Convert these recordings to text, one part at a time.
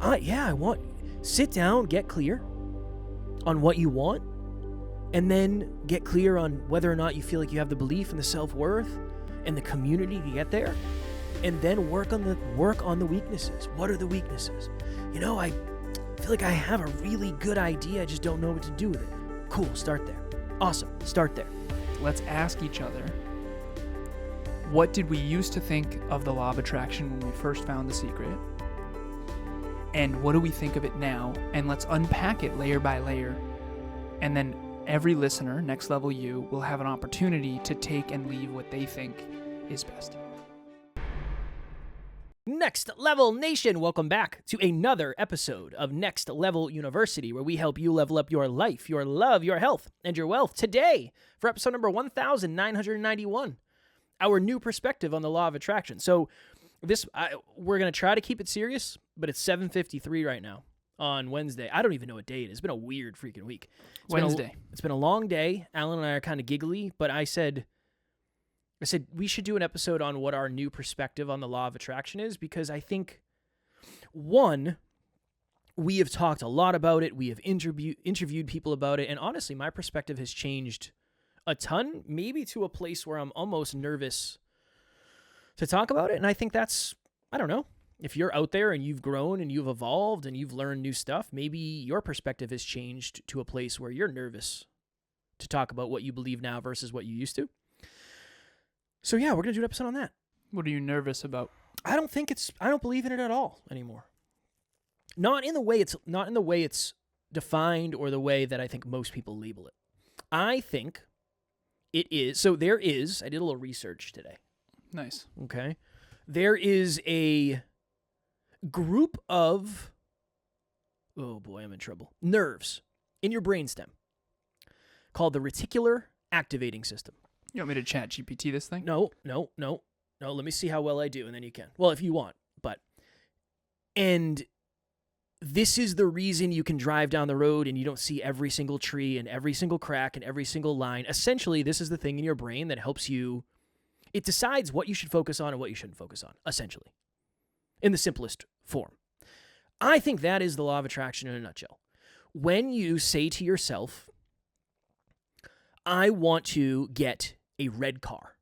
I want, sit down, get clear on what you want, and then get clear on whether or not you feel like you have the belief and the self-worth and the community to get there, and then work on the weaknesses. What are the weaknesses? I feel like I have a really good idea, I just don't know what to do with it. Cool, start there. Awesome, start there. Let's ask each other, what did we used to think of the law of attraction when we first found the secret? And what do we think of it now? And let's unpack it layer by layer. And then every listener, Next Level You, will have an opportunity to take and leave what they think is best. Next Level Nation, welcome back to another episode of Next Level University, where we help you level up your life, your love, your health, and your wealth. Today, for episode number 1991, our new perspective on the law of attraction. So we're going to try to keep it serious, but it's 7:53 right now on Wednesday. I don't even know what day it is. It's been a weird freaking week. It's been a long day. Alan and I are kind of giggly, but I said we should do an episode on what our new perspective on the law of attraction is, because I think, one, we have talked a lot about it. We have interviewed people about it, and honestly, my perspective has changed a ton, maybe to a place where I'm almost nervous to talk about it. And I think that's, I don't know, if you're out there and you've grown and you've evolved and you've learned new stuff, maybe your perspective has changed to a place where you're nervous to talk about what you believe now versus what you used to. So yeah, we're going to do an episode on that. What are you nervous about? I don't believe in it at all anymore. Not in the way it's defined or the way that I think most people label it. I think it is. So I did a little research today. Nice. Okay. There is a group of, oh boy, I'm in trouble, nerves in your brainstem called the reticular activating system. You want me to chat GPT this thing? No. Let me see how well I do, and then you can. Well, if you want, and this is the reason you can drive down the road and you don't see every single tree and every single crack and every single line. Essentially, this is the thing in your brain that helps you. It decides what you should focus on and what you shouldn't focus on, essentially, in the simplest form. I think that is the law of attraction in a nutshell. When you say to yourself, I want to get a red car,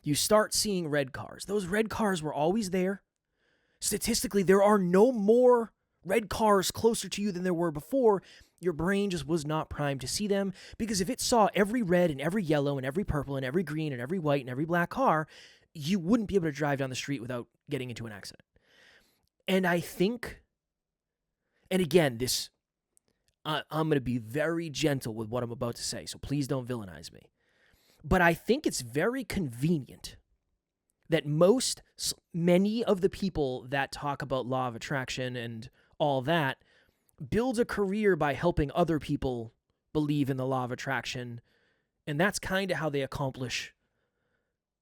you start seeing red cars. Those red cars were always there. Statistically, there are no more red cars closer to you than there were before. Your brain just was not primed to see them, because if it saw every red and every yellow and every purple and every green and every white and every black car, you wouldn't be able to drive down the street without getting into an accident. And I think, and again, I'm going to be very gentle with what I'm about to say, so please don't villainize me. But I think it's very convenient that many of the people that talk about law of attraction and all that build a career by helping other people believe in the law of attraction. And that's kind of how they accomplish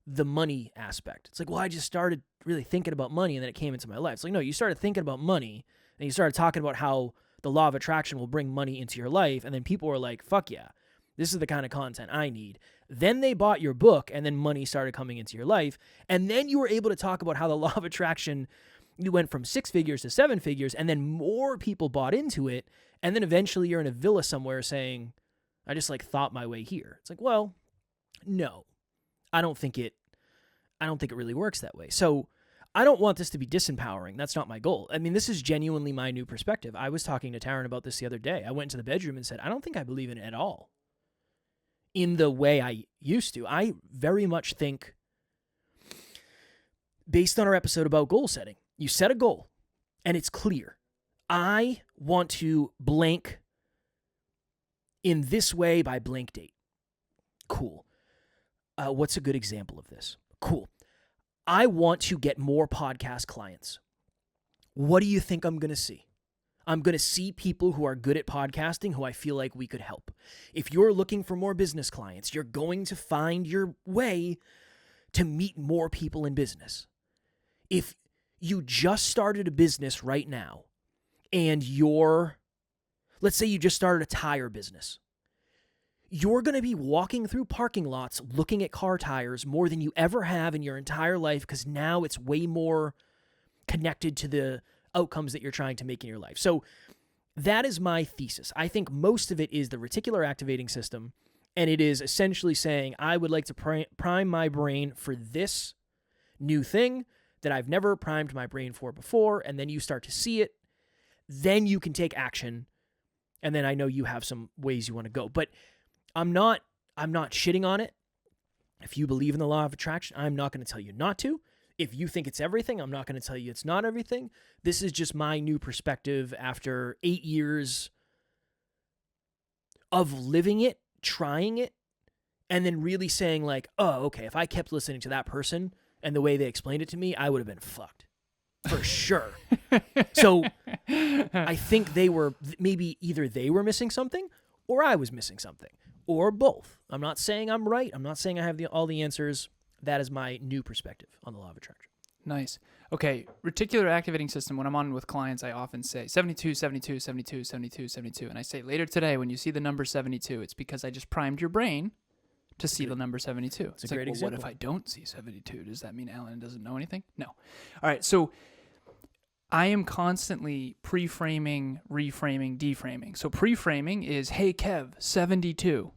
the money aspect. It's like, well, I just started really thinking about money and then it came into my life. It's like, no, you started thinking about money and you started talking about how the law of attraction will bring money into your life. And then people were like, fuck yeah, this is the kind of content I need. Then they bought your book and then money started coming into your life. And then you were able to talk about how the law of attraction, you went from 6 figures to 7 figures, and then more people bought into it. And then eventually you're in a villa somewhere saying, I just thought my way here. It's like, well, no, I don't think it really works that way. So I don't want this to be disempowering. That's not my goal. I mean, this is genuinely my new perspective. I was talking to Taryn about this the other day. I went into the bedroom and said, I don't think I believe in it at all in the way I used to. I very much think, based on our episode about goal setting, you set a goal and it's clear. I want to blank in this way by blank date. Cool. What's a good example of this? Cool. I want to get more podcast clients. What do you think I'm going to see? I'm going to see people who are good at podcasting who I feel like we could help. If you're looking for more business clients, you're going to find your way to meet more people in business. If you just started a business right now and let's say you just started a tire business, you're going to be walking through parking lots looking at car tires more than you ever have in your entire life, because now it's way more connected to the outcomes that you're trying to make in your life. So that is my thesis. I think most of it is the reticular activating system, and it is essentially saying, I would like to prime my brain for this new thing that I've never primed my brain for before, and then you start to see it. Then you can take action, and then I know you have some ways you want to go. But I'm not shitting on it. If you believe in the law of attraction, I'm not going to tell you not to. If you think it's everything, I'm not going to tell you it's not everything. This is just my new perspective after 8 years of living it, trying it, and then really saying like, oh, okay, if I kept listening to that person and the way they explained it to me, I would have been fucked. For sure. So I think maybe either they were missing something or I was missing something or both. I'm not saying I'm right. I'm not saying I have all the answers. That is my new perspective on the law of attraction. Nice. Okay, reticular activating system, when I'm on with clients, I often say 72, 72, 72, 72, 72. And I say later today, when you see the number 72, it's because I just primed your brain to see the number 72. It's a great example. What if I don't see 72? Does that mean Alan doesn't know anything? No. All right, so I am constantly pre-framing, reframing, deframing. So pre-framing is, hey, Kev, 72,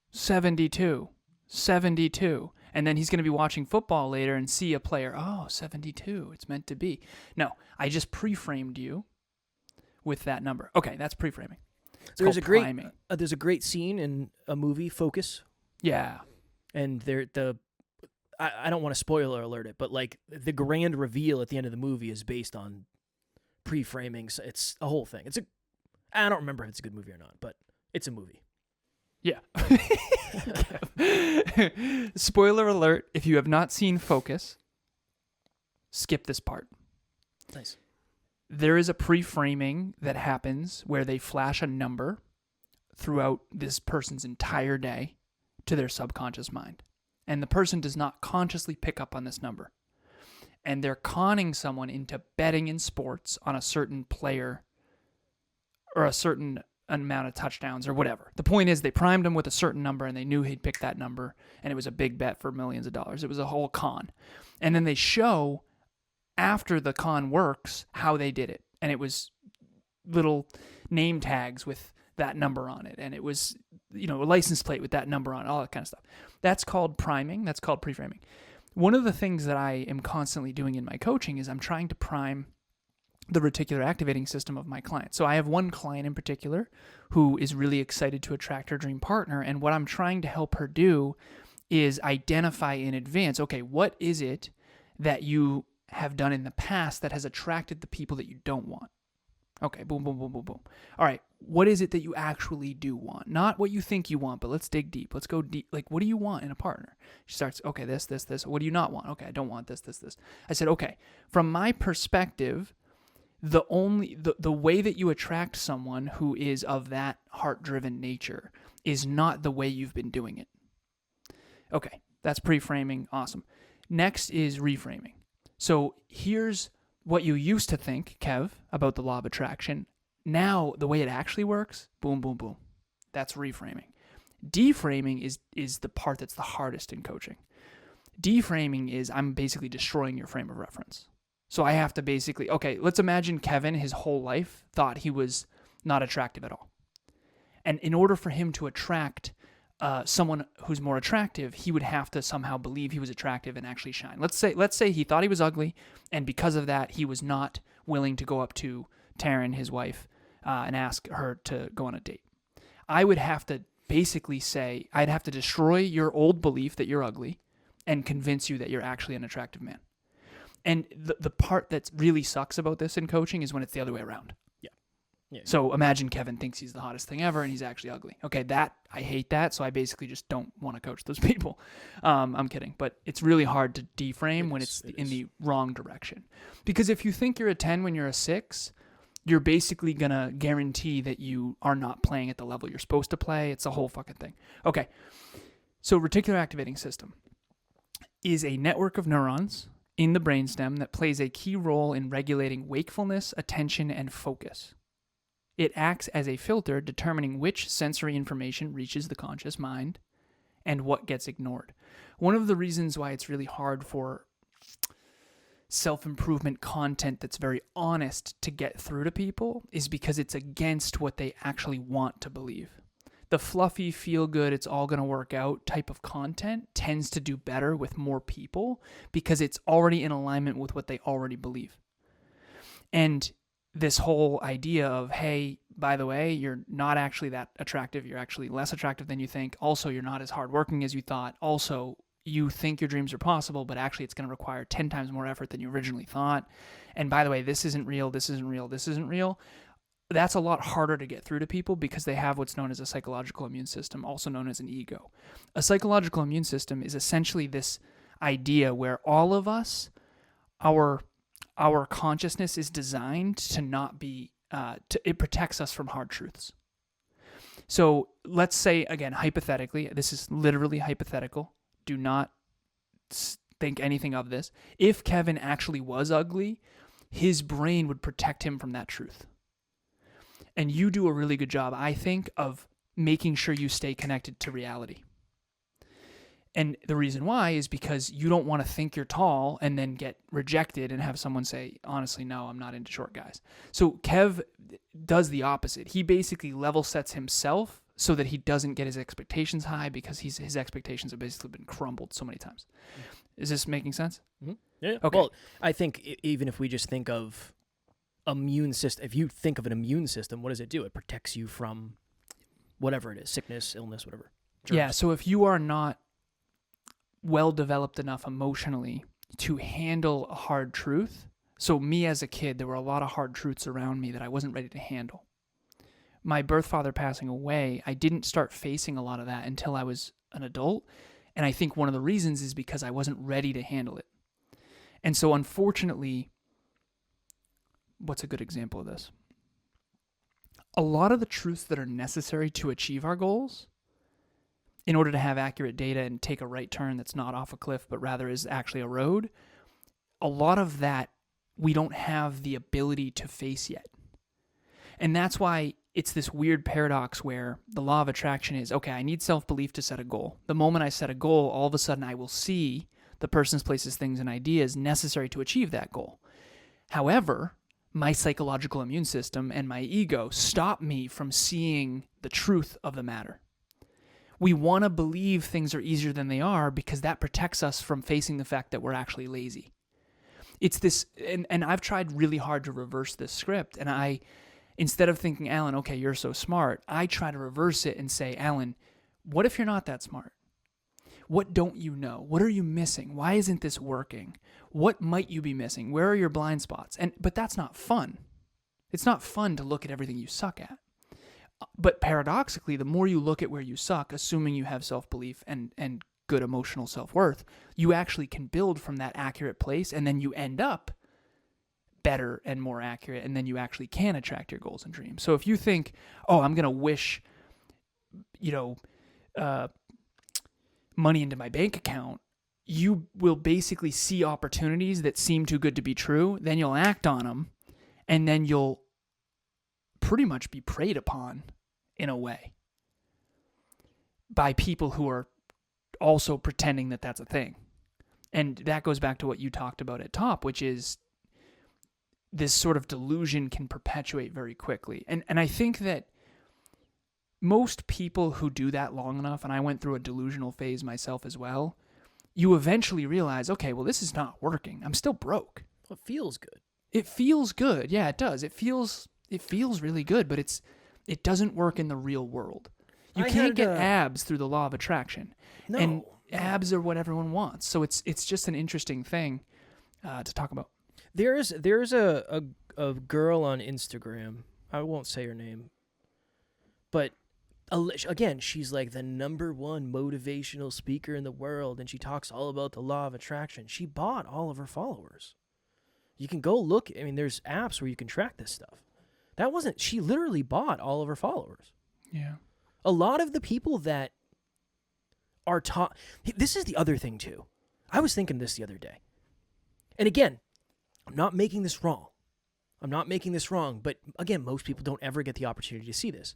72, 72. And then he's going to be watching football later and see a player, 72, it's meant to be. No, I just pre-framed you with that number. Okay, that's pre-framing. There's a great scene in a movie, Focus. Yeah. And I don't want to spoiler alert it, but like the grand reveal at the end of the movie is based on pre-framing. So it's a whole thing. I don't remember if it's a good movie or not, but it's a movie. Yeah. Spoiler alert, if you have not seen Focus, skip this part. Nice. There is a pre-framing that happens where they flash a number throughout this person's entire day to their subconscious mind. And the person does not consciously pick up on this number. And they're conning someone into betting in sports on a certain player or a certain amount of touchdowns or whatever. The point is they primed him with a certain number and they knew he'd pick that number, and it was a big bet for millions of dollars. It was a whole con. And then they show after the con works how they did it. And it was little name tags with that number on it. And it was, a license plate with that number on it, all that kind of stuff. That's called priming. That's called pre-framing. One of the things that I am constantly doing in my coaching is I'm trying to prime the reticular activating system of my clients. So I have one client in particular who is really excited to attract her dream partner. And what I'm trying to help her do is identify in advance, okay, what is it that you have done in the past that has attracted the people that you don't want? Okay, boom, boom, boom, boom, boom. All right, what is it that you actually do want? Not what you think you want, but let's dig deep. Let's go deep. Like, what do you want in a partner? She starts, okay, this. What do you not want? Okay, I don't want this. I said, okay, from my perspective, the way that you attract someone who is of that heart-driven nature is not the way you've been doing it. Okay, that's pre-framing. Awesome. Next is reframing. So here's what you used to think, Kev, about the law of attraction. Now, the way it actually works, boom, boom, boom. That's reframing. Deframing is the part that's the hardest in coaching. Deframing is I'm basically destroying your frame of reference. So I have to basically, okay, let's imagine Kevin, his whole life, thought he was not attractive at all. And in order for him to attract someone who's more attractive, he would have to somehow believe he was attractive and actually shine. Let's say he thought he was ugly, and because of that, he was not willing to go up to Taryn, his wife, and ask her to go on a date. I would have to basically say, I'd have to destroy your old belief that you're ugly and convince you that you're actually an attractive man. And the part that really sucks about this in coaching is when it's the other way around. Yeah. So imagine Kevin thinks he's the hottest thing ever and he's actually ugly. Okay, I hate that, so I basically just don't want to coach those people. I'm kidding. But it's really hard to deframe when it's in the wrong direction. Because if you think you're a 10 when you're a 6, you're basically going to guarantee that you are not playing at the level you're supposed to play. It's a whole fucking thing. Okay, so reticular activating system is a network of neurons in the brainstem that plays a key role in regulating wakefulness, attention, and focus. It acts as a filter determining which sensory information reaches the conscious mind and what gets ignored. One of the reasons why it's really hard for self-improvement content that's very honest to get through to people is because it's against what they actually want to believe. The fluffy, feel good, it's all going to work out type of content tends to do better with more people because it's already in alignment with what they already believe. And this whole idea of, hey, by the way, you're not actually that attractive. You're actually less attractive than you think. Also, you're not as hardworking as you thought. Also, you think your dreams are possible, but actually it's going to require 10 times more effort than you originally thought. And by the way, this isn't real. This isn't real. This isn't real. That's a lot harder to get through to people because they have what's known as a psychological immune system, also known as an ego. A psychological immune system is essentially this idea where all of us, our consciousness is designed to not be, it protects us from hard truths. So let's say, again, hypothetically, this is literally hypothetical. Do not think anything of this. If Kevin actually was ugly, his brain would protect him from that truth. And you do a really good job, I think, of making sure you stay connected to reality. And the reason why is because you don't want to think you're tall and then get rejected and have someone say, honestly, no, I'm not into short guys. So Kev does the opposite. He basically level sets himself so that he doesn't get his expectations high because his expectations have basically been crumbled so many times. Is this making sense? Mm-hmm. Yeah. Okay. Well, I think even if we just think of immune system, if you think of an immune system, what does it do? It protects you from whatever it is, sickness, illness, whatever. Germs. Yeah, so if you are not well developed enough emotionally to handle a hard truth, so me as a kid, there were a lot of hard truths around me that I wasn't ready to handle. My birth father passing away, I didn't start facing a lot of that until I was an adult, and I think one of the reasons is because I wasn't ready to handle it. And so unfortunately, what's a good example of this? A lot of the truths that are necessary to achieve our goals, in order to have accurate data and take a right turn that's not off a cliff, but rather is actually a road, a lot of that we don't have the ability to face yet. And that's why it's this weird paradox where the law of attraction is, okay, I need self-belief to set a goal. The moment I set a goal, all of a sudden I will see the persons, places, things, and ideas necessary to achieve that goal. However, my psychological immune system and my ego stop me from seeing the truth of the matter. We want to believe things are easier than they are because that protects us from facing the fact that we're actually lazy. It's this, and I've tried really hard to reverse this script, and I, instead of thinking, Alan, okay, you're so smart, I try to reverse it and say, Alan, what if you're not that smart? What don't you know? What are you missing? Why isn't this working? What might you be missing? Where are your blind spots? But that's not fun. It's not fun to look at everything you suck at. But paradoxically, the more you look at where you suck, assuming you have self-belief and good emotional self-worth, you actually can build from that accurate place, and then you end up better and more accurate, and then you actually can attract your goals and dreams. So if you think, oh, I'm going to wish, money into my bank account, you will basically see opportunities that seem too good to be true, then you'll act on them, and then you'll pretty much be preyed upon in a way by people who are also pretending that that's a thing. And that goes back to what you talked about at top, which is this sort of delusion can perpetuate very quickly. And I think that most people who do that long enough, and I went through a delusional phase myself as well, you eventually realize, okay, well, this is not working. I'm still broke. Well, it feels good. It feels good. Yeah, it does. It feels really good, but it doesn't work in the real world. You can't get abs through the law of attraction. No. And abs are what everyone wants. So it's just an interesting thing to talk about. There's a girl on Instagram. I won't say her name, but again, she's like the #1 motivational speaker in the world, and she talks all about the law of attraction. She bought all of her followers. You can go look. I mean, there's apps where you can track this stuff. She literally bought all of her followers. Yeah. A lot of the people that are taught, this is the other thing too. I was thinking this the other day. And again, I'm not making this wrong. But again, most people don't ever get the opportunity to see this.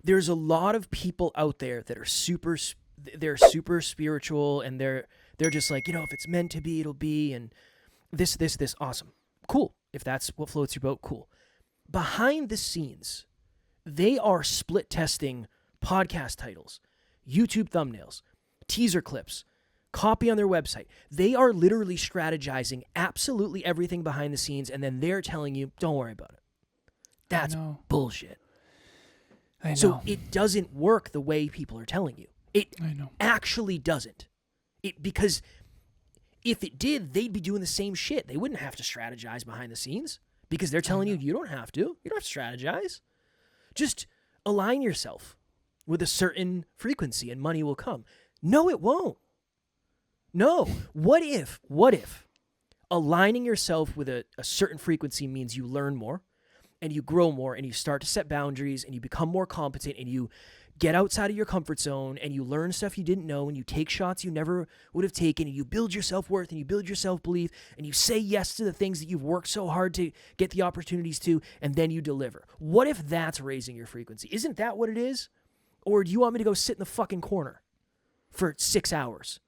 There's a lot of people out there that are super spiritual, and they're just like, if it's meant to be, it'll be. And this, awesome. Cool. If that's what floats your boat, cool. Behind the scenes, they are split testing podcast titles, YouTube thumbnails, teaser clips, copy on their website. They are literally strategizing absolutely everything behind the scenes, and then they're telling you, don't worry about it. That's bullshit. I know. So it doesn't work the way people are telling you. It I know. actually doesn't. Because if it did, they'd be doing the same shit. They wouldn't have to strategize behind the scenes because they're telling you don't have to. You don't have to strategize. Just align yourself with a certain frequency and money will come. No, it won't. No. What if aligning yourself with a certain frequency means you learn more and you grow more and you start to set boundaries and you become more competent and you get outside of your comfort zone and you learn stuff you didn't know and you take shots you never would have taken and you build your self-worth and you build your self-belief and you say yes to the things that you've worked so hard to get the opportunities to, and then you deliver. What if that's raising your frequency? Isn't that what it is? Or do you want me to go sit in the fucking corner for 6 hours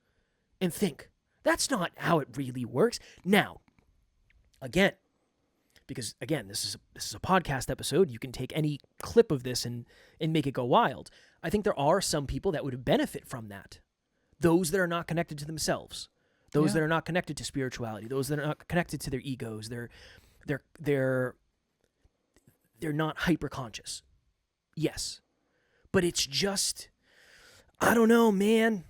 and think? That's not how it really works. Now, again, because again, this is a podcast episode. You can take any clip of this and make it go wild. I think there are some people that would benefit from that. Those that are not connected to themselves, those that are not connected to spirituality, those that are not connected to their egos. They're not hyper conscious. Yes, but it's just, I don't know, man.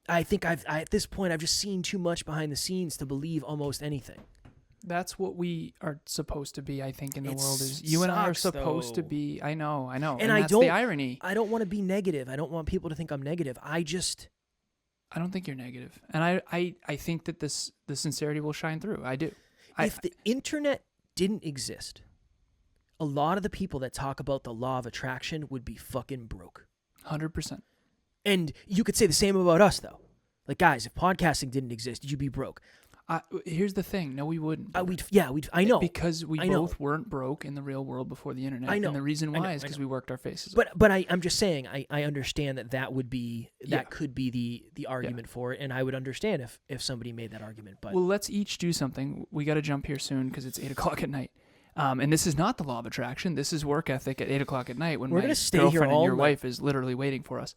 I think at this point I've just seen too much behind the scenes to believe almost anything. That's what we are supposed to be, I think, in the world. Is you and I are supposed to be. I know. And that's the irony. I don't want to be negative. I don't want people to think I'm negative. I don't think you're negative. And I think that the sincerity will shine through. I do. If the internet didn't exist, a lot of the people that talk about the law of attraction would be fucking broke. 100%. And you could say the same about us, though. Like, guys, if podcasting didn't exist, you'd be broke. Here's the thing. No, we wouldn't. I know. Because we both weren't broke in the real world before the internet. I know. And the reason why is because we worked our faces. But I'm just saying, I understand that would be, could be the argument for it. And I would understand if somebody made that argument. But well, let's each do something. We got to jump here soon because it's 8 o'clock at night. And this is not the law of attraction. This is work ethic at 8 o'clock at night when we're my gonna stay girlfriend here all and your night. wife is literally waiting for us.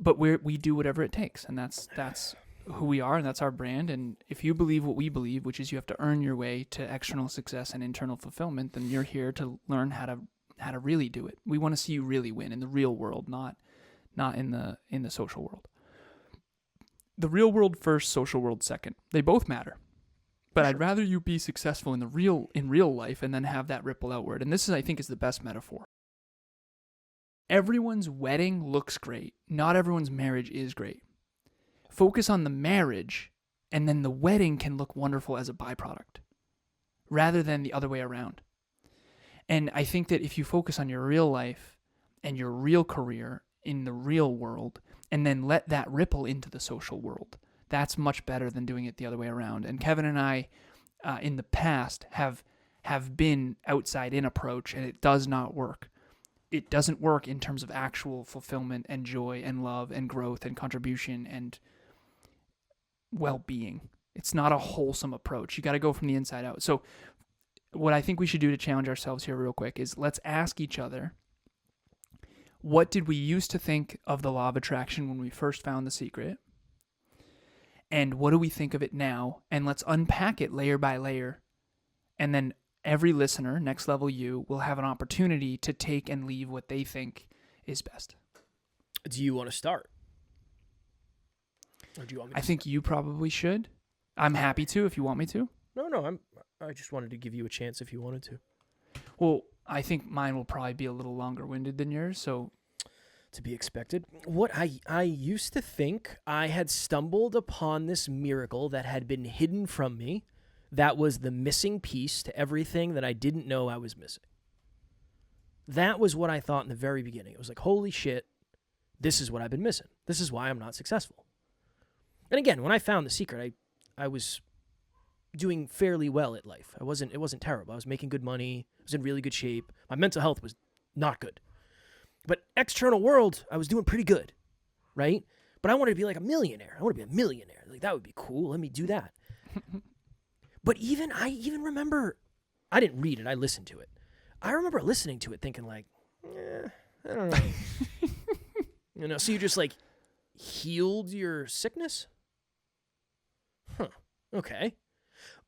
But we do whatever it takes, and that's who we are, and that's our brand. And if you believe what we believe, which is you have to earn your way to external success and internal fulfillment, then you're here to learn how to really do it. We want to see you really win in the real world, not in the social world. The real world first, social world second. They both matter. But I'd rather you be successful in real life and then have that ripple outward. And this is, I think, is the best metaphor. Everyone's wedding looks great. Not everyone's marriage is great. Focus on the marriage, and then the wedding can look wonderful as a byproduct, rather than the other way around. And I think that if you focus on your real life and your real career in the real world, and then let that ripple into the social world, that's much better than doing it the other way around. And Kevin and I, in the past, have been outside-in approach, and it does not work. It doesn't work in terms of actual fulfillment and joy and love and growth and contribution and well-being. It's not a wholesome approach. You got to go from the inside out. So what I think we should do to challenge ourselves here real quick is let's ask each other, what did we used to think of the law of attraction when we first found the secret? And what do we think of it now? And let's unpack it layer by layer. And then every listener, Next Level You, will have an opportunity to take and leave what they think is best. Do you want to start? Or do you want me to I think you probably should. I'm happy to if you want me to. No, I just wanted to give you a chance if you wanted to. Well, I think mine will probably be a little longer-winded than yours, so... To be expected. What I used to think I had stumbled upon this miracle that had been hidden from me. That was the missing piece to everything that I didn't know I was missing. That was what I thought in the very beginning. It was like, holy shit, this is what I've been missing. This is why I'm not successful. And again, when I found the secret, I was doing fairly well at life. It wasn't terrible. I was making good money. I was in really good shape. My mental health was not good. But external world, I was doing pretty good, right? But I wanted to be like a millionaire. I want to be a millionaire. Like, that would be cool. Let me do that. But I even remember, I didn't read it, I listened to it. I remember listening to it thinking like, I don't know. So you just like healed your sickness? Huh. Okay.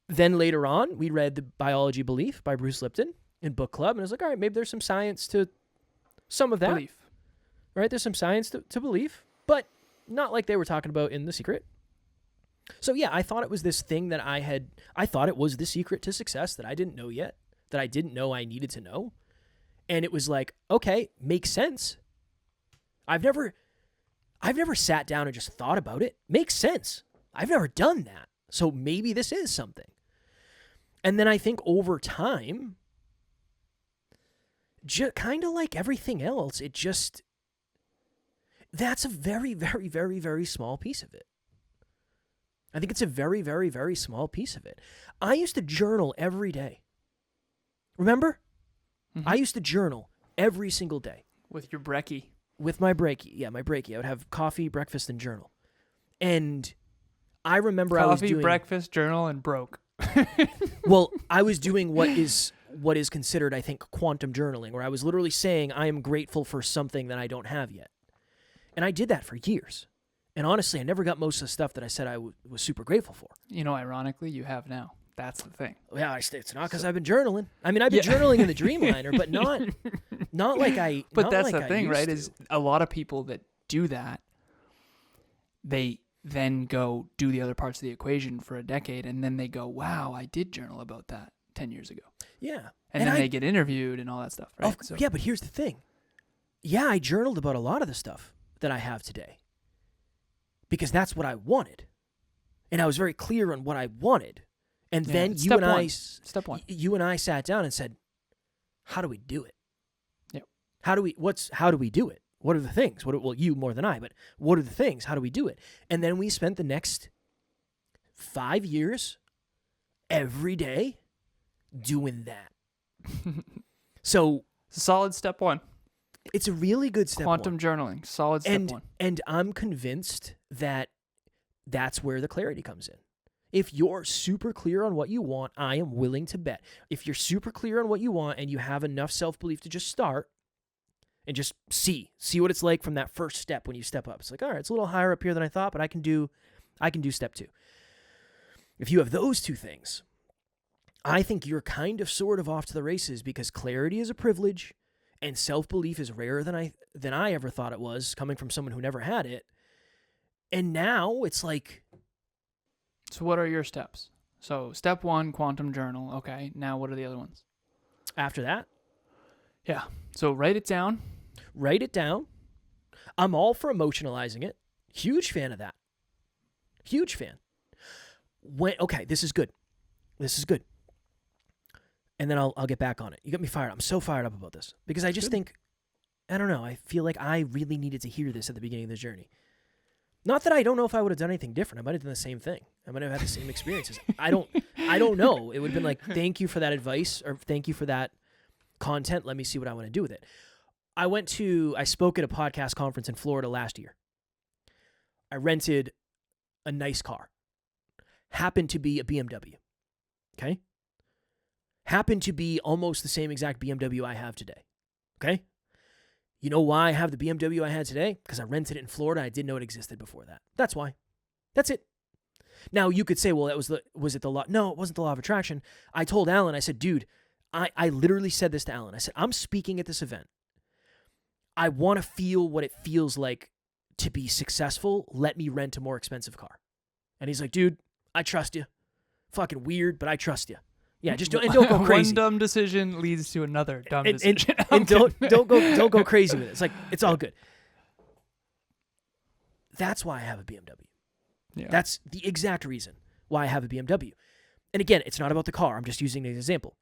Then later on, we read The Biology of Belief by Bruce Lipton in book club, and I was like, all right, maybe there's some science to some of that. Belief. Right? There's some science to belief, but not like they were talking about in The Secret. So yeah, I thought it was this thing that I thought it was the secret to success that I didn't know yet, that I didn't know I needed to know. And it was like, okay, makes sense. I've never sat down and just thought about it. Makes sense. I've never done that. So maybe this is something. And then I think over time, kind of like everything else, that's a very, very, very, very small piece of it. I think it's a very, very, very small piece of it. I used to journal every day. Remember? Mm-hmm. I used to journal every single day. With your brekkie. With my brekkie. Yeah, my brekkie. I would have coffee, breakfast, and journal. And I remember I was doing... Coffee, breakfast, journal, and broke. Well, I was doing what is considered, I think, quantum journaling, where I was literally saying I am grateful for something that I don't have yet. And I did that for years. And honestly, I never got most of the stuff that I said I was super grateful for. Ironically, you have now. That's the thing. Yeah, it's not because I've been journaling. I mean, I've been journaling in the Dreamliner, but not like I. But not that's like the thing, right? To. Is a lot of people that do that, they then go do the other parts of the equation for a decade, and then they go, "Wow, I did journal about that 10 years ago." Yeah, and then they get interviewed and all that stuff, right? Yeah, but here's the thing. Yeah, I journaled about a lot of the stuff that I have today because that's what I wanted, and I was very clear on what I wanted. And then step one. You and I sat down and said, "How do we do it? Yep. How do we do it? What are the things? Well, you more than I, but what are the things? How do we do it?" And then we spent the next 5 years every day doing that. So solid step one. It's a really good step Quantum one. journaling, solid step one. And I'm convinced that that's where the clarity comes in. If you're super clear on what you want, I am willing to bet. If you're super clear on what you want and you have enough self-belief to just start and just see what it's like from that first step when you step up. It's like, all right, it's a little higher up here than I thought, but I can do step 2. If you have those two things, I think you're kind of sort of off to the races because clarity is a privilege and self-belief is rarer than I ever thought it was, coming from someone who never had it. And now it's like... So what are your steps? So step 1, quantum journal. Okay, now what are the other ones? After that? Yeah. So write it down. Write it down. I'm all for emotionalizing it. Huge fan of that. Huge fan. Okay, this is good. And then I'll get back on it. You got me fired up. I'm so fired up about this because I just think, I don't know, I feel like I really needed to hear this at the beginning of the journey. Not that I don't know if I would have done anything different. I might have done the same thing. I might have had the same experiences. I don't know. It would have been like, thank you for that advice or thank you for that content. Let me see what I want to do with it. I spoke at a podcast conference in Florida last year. I rented a nice car. Happened to be a BMW. Okay? Happened to be almost the same exact BMW I have today. Okay? You know why I have the BMW I had today? Because I rented it in Florida. I didn't know it existed before that. That's why. That's it. Now, you could say, well, was it the law? No, it wasn't the law of attraction. I told Alan, I said, dude, I literally said this to Alan. I said, I'm speaking at this event. I want to feel what it feels like to be successful. Let me rent a more expensive car. And he's like, dude, I trust you. Fucking weird, but I trust you. Yeah, just don't go crazy. One dumb decision leads to another dumb decision. And don't go crazy with it. It's like it's all good. That's why I have a BMW. Yeah. That's the exact reason why I have a BMW. And again, it's not about the car. I'm just using an example.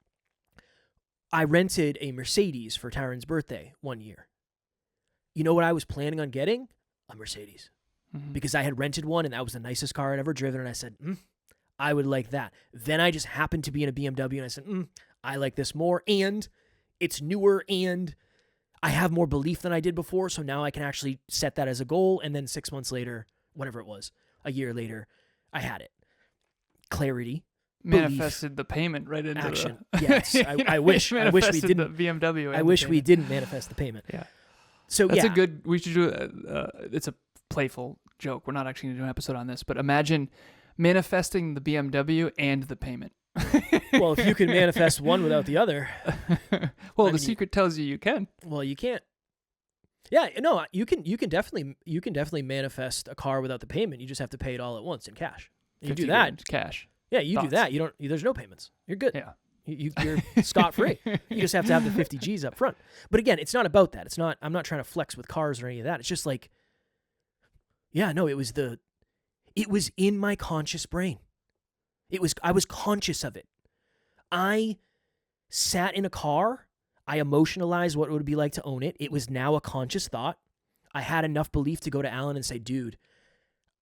I rented a Mercedes for Taryn's birthday one year. You know what I was planning on getting? A Mercedes. Mm-hmm. Because I had rented one and that was the nicest car I'd ever driven. And I said, I would like that. Then I just happened to be in a BMW and I said, I like this more. And it's newer and I have more belief than I did before. So now I can actually set that as a goal. And then 6 months later, whatever it was, a year later, I had it. Clarity, manifested the payment right into action. the Yes, I wish we manifested didn't. the BMW. I and wish the we payment. didn't manifest the payment. Yeah. So That's yeah, a good. We should do. It's a playful joke. We're not actually going to do an episode on this, but imagine manifesting the BMW and the payment. well, if you can manifest one without the other, well, I the mean, secret tells you can. well, you can't. Yeah, no, you can definitely manifest a car without the payment. You just have to pay it all at once in cash. You do that, $50,000 cash. yeah, you do Thoughts? that. You don't. There's no payments. You're good. Yeah. You're scot free. You just have to have the 50 G's up front. But again, it's not about that. It's not. I'm not trying to flex with cars or any of that. It's just like, yeah, no, it was in my conscious brain. I was conscious of it. I sat in a car. I emotionalized what it would be like to own it. It was now a conscious thought. I had enough belief to go to Alan and say, dude,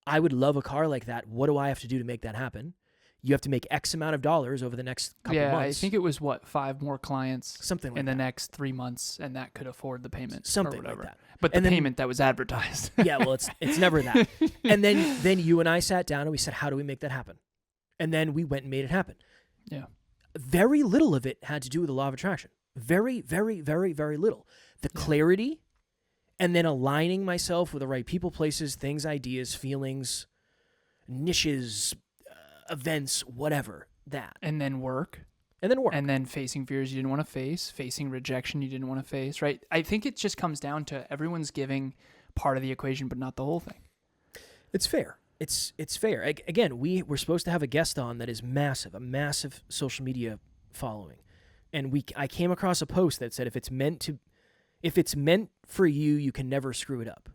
I would love a car like that. What do I have to do to make that happen? You have to make X amount of dollars over the next couple months. Yeah, I think it was 5 more clients Something like in that. the next 3 months, and that could afford the payment. Something or whatever. like that. But the And then- payment that was advertised. Yeah, well, it's never that. And then you and I sat down and we said, how do we make that happen? And then we went and made it happen. Yeah. Very little of it had to do with the law of attraction. Very, very, very, very little. The clarity, and then aligning myself with the right people, places, things, ideas, feelings, niches, events, whatever, that. And then work. And then work. And then facing fears you didn't want to face, facing rejection you didn't want to face, right? I think it just comes down to everyone's giving part of the equation, but not the whole thing. It's fair. It's fair. Again, we're supposed to have a guest on that is massive, a massive social media following. And I came across a post that said, if it's meant for you, you can never screw it up.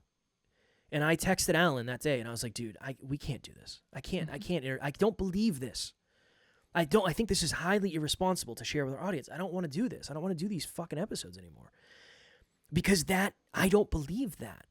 And I texted Alan that day and I was like, dude, we can't do this. I don't believe this. I think this is highly irresponsible to share with our audience. I don't want to do this. I don't want to do these fucking episodes anymore. Because I don't believe that.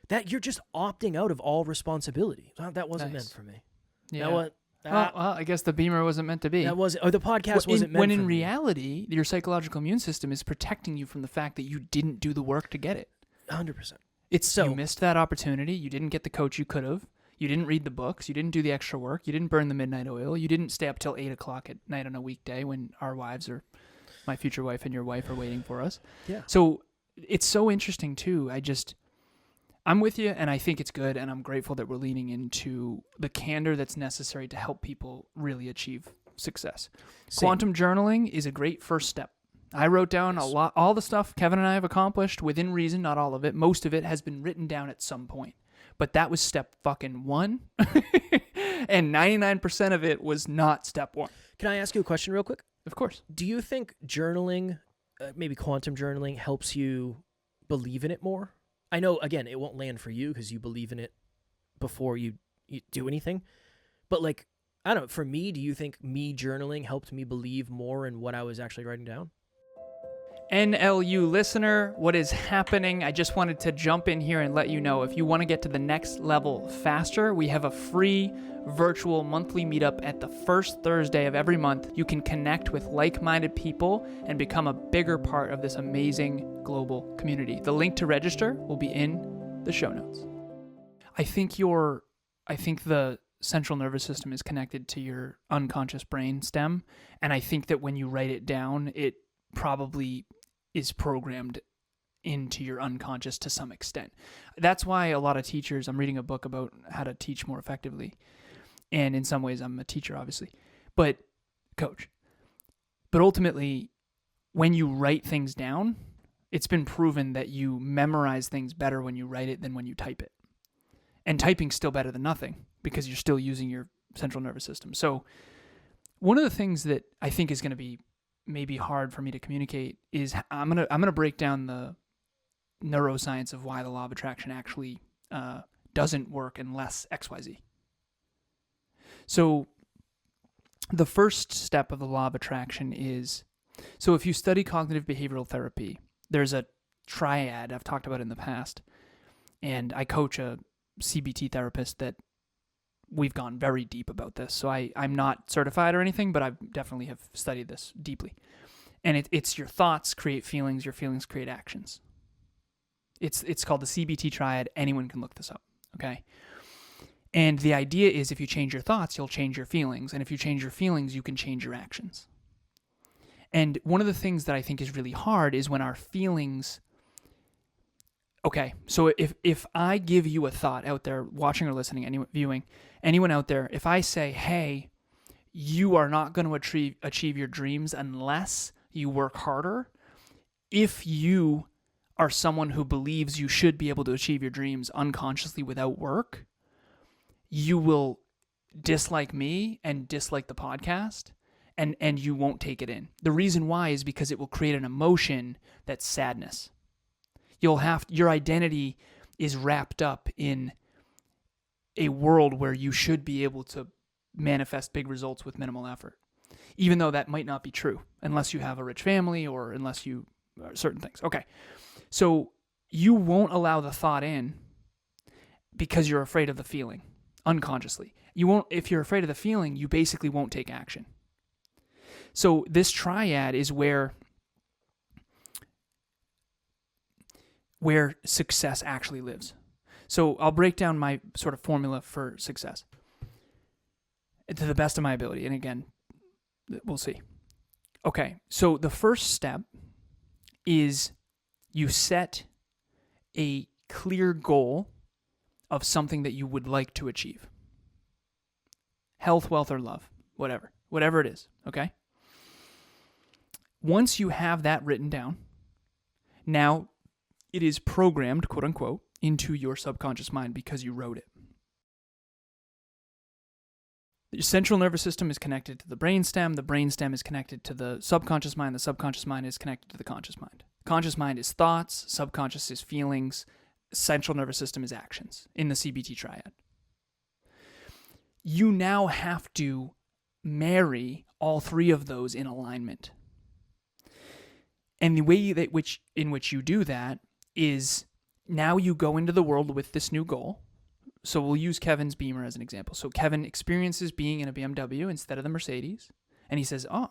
That you're just opting out of all responsibility. That wasn't meant for me. Yeah. Well, I guess the Beamer wasn't meant to be. the podcast wasn't meant when for in me. reality, your psychological immune system is protecting you from the fact that you didn't do the work to get it. 100%. You missed that opportunity. You didn't get the coach you could have. You didn't read the books. You didn't do the extra work. You didn't burn the midnight oil. You didn't stay up till 8 o'clock at night on a weekday when our wives or my future wife and your wife are waiting for us. Yeah. So it's so interesting too. I'm with you, and I think it's good, and I'm grateful that we're leaning into the candor that's necessary to help people really achieve success. Same. Quantum journaling is a great first step. I wrote down all the stuff Kevin and I have accomplished within reason, not all of it. Most of it has been written down at some point. But that was step fucking 1, and 99% of it was not step 1. Can I ask you a question real quick? Of course. Do you think journaling, maybe quantum journaling, helps you believe in it more? I know, again, it won't land for you because you believe in it before you do anything. But, like, I don't know, for me, do you think me journaling helped me believe more in what I was actually writing down? NLU listener, what is happening? I just wanted to jump in here and let you know if you want to get to the next level faster, we have a free virtual monthly meetup at the first Thursday of every month. You can connect with like-minded people and become a bigger part of this amazing global community. The link to register will be in the show notes. I think the central nervous system is connected to your unconscious brain stem, and I think that when you write it down, it probably is programmed into your unconscious to some extent. That's why a lot of teachers, I'm reading a book about how to teach more effectively. And in some ways, I'm a teacher, obviously, but coach. But ultimately, when you write things down, it's been proven that you memorize things better when you write it than when you type it. And typing's still better than nothing because you're still using your central nervous system. So one of the things that I think is going to be maybe hard for me to communicate is I'm gonna break down the neuroscience of why the law of attraction actually doesn't work unless XYZ. So the first step of the law of attraction is, so if you study cognitive behavioral therapy, there's a triad I've talked about in the past, and I coach a CBT therapist that we've gone very deep about this. So I'm not certified or anything, but I definitely have studied this deeply. And it's your thoughts create feelings, your feelings create actions. It's called the CBT triad. Anyone can look this up, okay? And the idea is if you change your thoughts, you'll change your feelings. And if you change your feelings, you can change your actions. And one of the things that I think is really hard is when our feelings... Okay, so if I give you a thought out there, watching or listening, anyone out there, if I say, hey, you are not going to achieve your dreams unless you work harder, if you are someone who believes you should be able to achieve your dreams unconsciously without work, you will dislike me and dislike the podcast, and you won't take it in. The reason why is because it will create an emotion that's sadness. Your identity is wrapped up in a world where you should be able to manifest big results with minimal effort, even though that might not be true unless you have a rich family or unless you certain things. Okay, so you won't allow the thought in because you're afraid of the feeling unconsciously. You won't. If you're afraid of the feeling, you basically won't take action. So this triad is where success actually lives. So I'll break down my sort of formula for success to the best of my ability. And again, we'll see. Okay, so the first step is you set a clear goal of something that you would like to achieve. Health, wealth, or love, whatever it is, okay? Once you have that written down, now it is programmed, quote unquote, into your subconscious mind because you wrote it. Your central nervous system is connected to the brainstem is connected to the subconscious mind is connected to the conscious mind. Conscious mind is thoughts, subconscious is feelings, central nervous system is actions in the CBT triad. You now have to marry all three of those in alignment. And the way in which you do that is now you go into the world with this new goal. So we'll use Kevin's Beamer as an example. So Kevin experiences being in a BMW instead of the Mercedes, and he says, oh,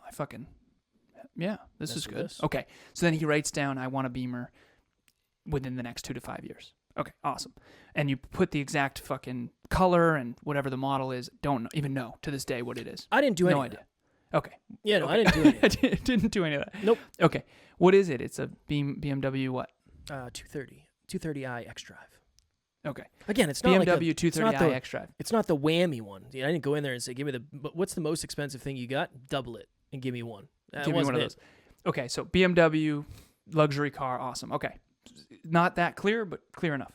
this is good. Okay, so then he writes down, I want a Beamer within the next 2 to 5 years. Okay, awesome. And you put the exact fucking color and whatever the model is. Don't even know to this day what it is. I didn't do any No of idea. that. Okay. Yeah, no, Okay. I didn't do any of that. I didn't do any of that. Nope. Okay. What is it? It's a BMW what? 230i X-Drive. Okay. Again, it's not BMW like 230i X-Drive. It's not the whammy one. I didn't go in there and say, what's the most expensive thing you got? Double it and give me one. Give me one of those. Okay, so BMW, luxury car, awesome. Okay. Not that clear, but clear enough.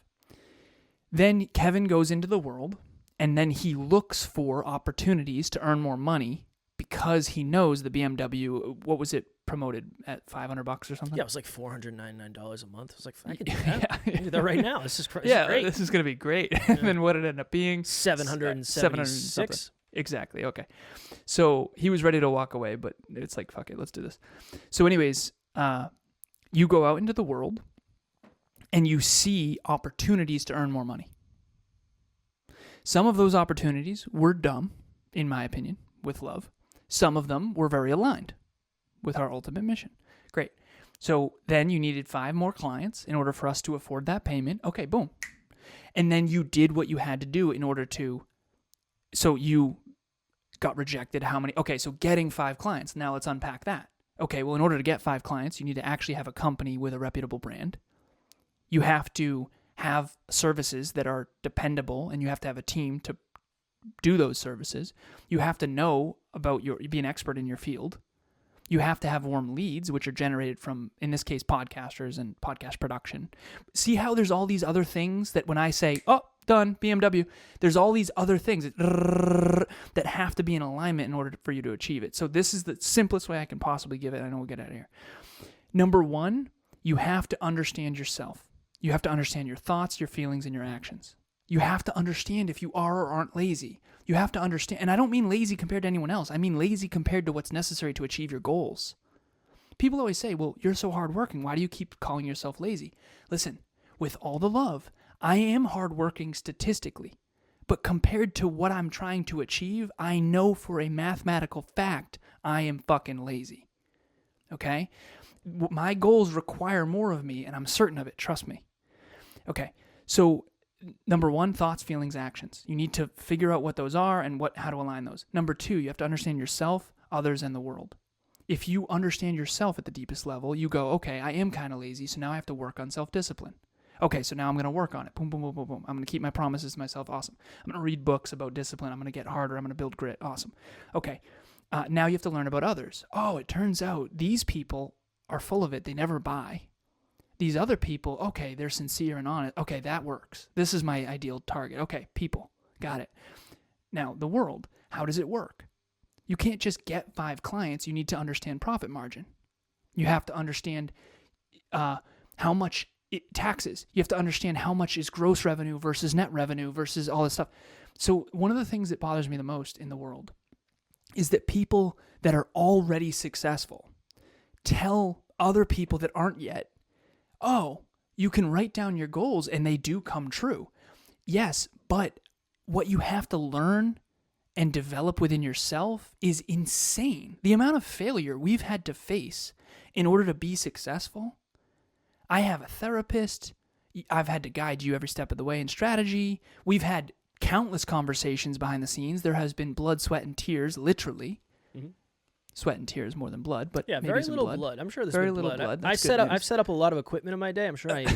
Then Kevin goes into the world, and then he looks for opportunities to earn more money because he knows the BMW, what was it promoted at, $500 or something? Yeah, it was like $499 a month. I was like, I can do that. I can do that right now. This is great. This is going to be great. And then what did it end up being? 776. Exactly. Okay. So he was ready to walk away, but it's like, fuck it, let's do this. So anyways, you go out into the world and you see opportunities to earn more money. Some of those opportunities were dumb, in my opinion, with love. Some of them were very aligned with our ultimate mission. Great. So then you needed 5 more clients in order for us to afford that payment. Okay, boom. And then you did what you had to do in order to, so you got rejected. How many? Okay, so getting 5 clients. Now let's unpack that. Okay, well, in order to get 5 clients, you need to actually have a company with a reputable brand. You have to have services that are dependable, and you have to have a team to do those services. You have to know about be an expert in your field. You have to have warm leads, which are generated from, in this case, podcasters and podcast production. See how there's all these other things that when I say, oh, done, BMW, there's all these other things that have to be in alignment in order for you to achieve it. So this is the simplest way I can possibly give it. I know we'll get out of here. Number 1, you have to understand yourself. You have to understand your thoughts, your feelings, and your actions. You have to understand if you are or aren't lazy. You have to understand, and I don't mean lazy compared to anyone else. I mean lazy compared to what's necessary to achieve your goals. People always say, well, you're so hardworking. Why do you keep calling yourself lazy? Listen, with all the love, I am hardworking statistically, but compared to what I'm trying to achieve, I know for a mathematical fact I am fucking lazy. Okay? My goals require more of me, and I'm certain of it. Trust me. Okay, so number one, thoughts, feelings, actions. You need to figure out what those are and how to align those. Number two, you have to understand yourself, others, and the world. If you understand yourself at the deepest level, you go, okay, I am kind of lazy, so now I have to work on self-discipline. Okay, so now I'm going to work on it. Boom, boom, boom, boom, boom. I'm going to keep my promises to myself. Awesome. I'm going to read books about discipline. I'm going to get harder. I'm going to build grit. Awesome. Okay, now you have to learn about others. Oh, it turns out these people are full of it. They never buy. These other people, okay, they're sincere and honest. Okay, that works. This is my ideal target. Okay, people. Got it. Now, the world. How does it work? You can't just get 5 clients. You need to understand profit margin. You have to understand how much taxes. You have to understand how much is gross revenue versus net revenue versus all this stuff. So one of the things that bothers me the most in the world is that people that are already successful tell other people that aren't yet, oh, you can write down your goals and they do come true. Yes, but what you have to learn and develop within yourself is insane. The amount of failure we've had to face in order to be successful. I have a therapist. I've had to guide you every step of the way in strategy. We've had countless conversations behind the scenes. There has been blood, sweat, and tears, literally. Mm-hmm. Sweat and tears more than blood, but yeah, maybe very some little blood. I'm sure there's very been little blood. blood. I've set up a lot of equipment in my day. I'm sure I